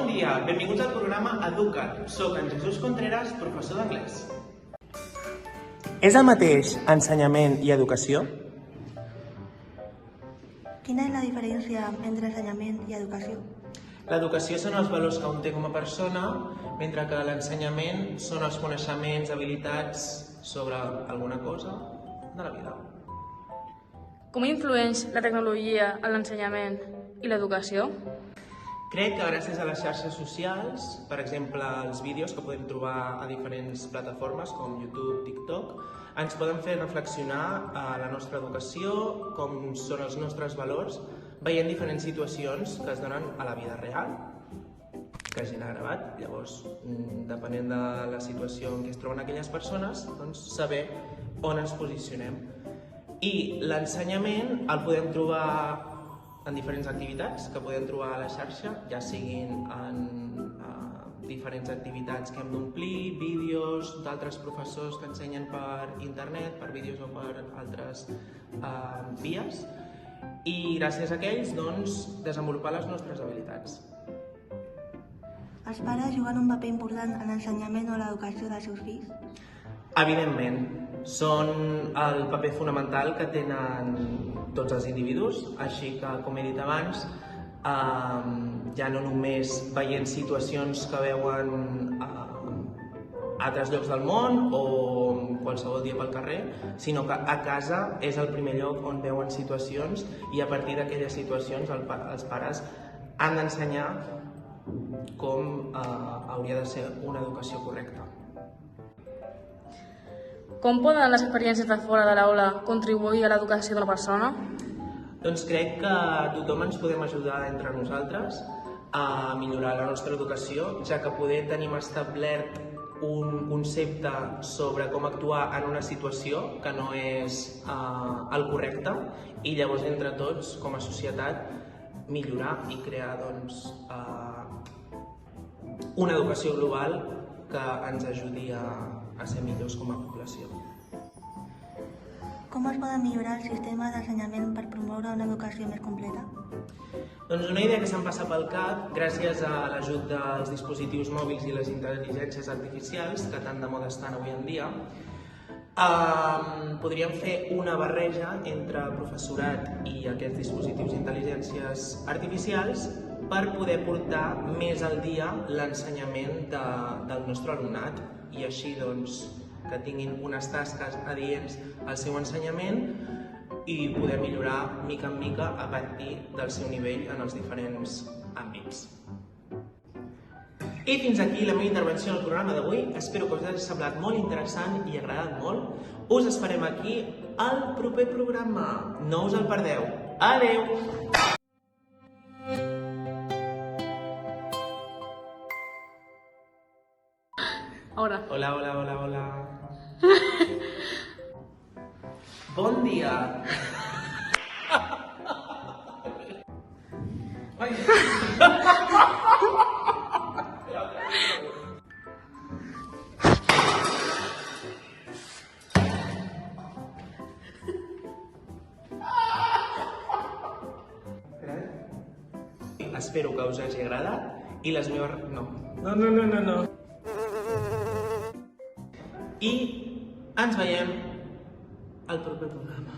Bon dia, benvinguts al programa Educa't. Soc en Jesús Contreras, professor d'anglès. És el mateix ensenyament i educació? Quina és la diferència entre ensenyament i educació? L'educació són els valors que un té com a persona, mentre que l'ensenyament són els coneixements, habilitats sobre alguna cosa de la vida. Com influeix la tecnologia en l'ensenyament i l'educació? Crec que gràcies a les xarxes socials, per exemple els vídeos que podem trobar a diferents plataformes com YouTube, TikTok, ens poden fer reflexionar a la nostra educació, com són els nostres valors, veient diferents situacions que es donen a la vida real, que gent ha gravat. Llavors, depenent de la situació en què es troben aquelles persones, doncs saber on ens posicionem. I l'ensenyament el podem trobar en diferents activitats que podem trobar a la xarxa, ja siguin en diferents activitats que hem d'omplir, vídeos d'altres professors que ensenyen per internet, per vídeos o per altres vies, i gràcies a aquells doncs, desenvolupar les nostres habilitats. Els pares juguen un paper important en l'ensenyament o l'educació dels seus fills? Evidentment, són el paper fonamental que tenen tots els individus, així que, com he dit abans, ja no només veient situacions que veuen a altres llocs del món o qualsevol dia pel carrer, sinó que a casa és el primer lloc on veuen situacions i a partir d'aquelles situacions els pares han d'ensenyar com hauria de ser una educació correcta. Com poden les experiències de fora de l'aula contribuir a l'educació de la persona? Doncs crec que tothom ens podem ajudar entre nosaltres a millorar la nostra educació, ja que poder tenim establert un concepte sobre com actuar en una situació que no és el correcte i llavors entre tots, com a societat, millorar i crear una educació global que ens ajudi a ser millors com a població. Com es poden millorar els sistemes d'ensenyament per promoure una educació més completa? Doncs una idea que se'm passa pel cap, gràcies a l'ajut dels dispositius mòbils i les intel·ligències artificials, que tan de moda estan avui en dia, podríem fer una barreja entre professorat i aquests dispositius d'intel·ligències artificials per poder portar més al dia l'ensenyament del nostre alumnat i així doncs que tinguin unes tasques adients al seu ensenyament i poder millorar mica en mica a partir del seu nivell en els diferents àmbits. I fins aquí la meva intervenció en el programa d'avui. Espero que us hagi semblat molt interessant i agradat molt. Us esperem aquí al proper programa. No us el perdeu. Adeu! Hola. Hola. Bon dia. Ai. Espero que us hagi agradat i les meves... No. I ens veiem al proper programa.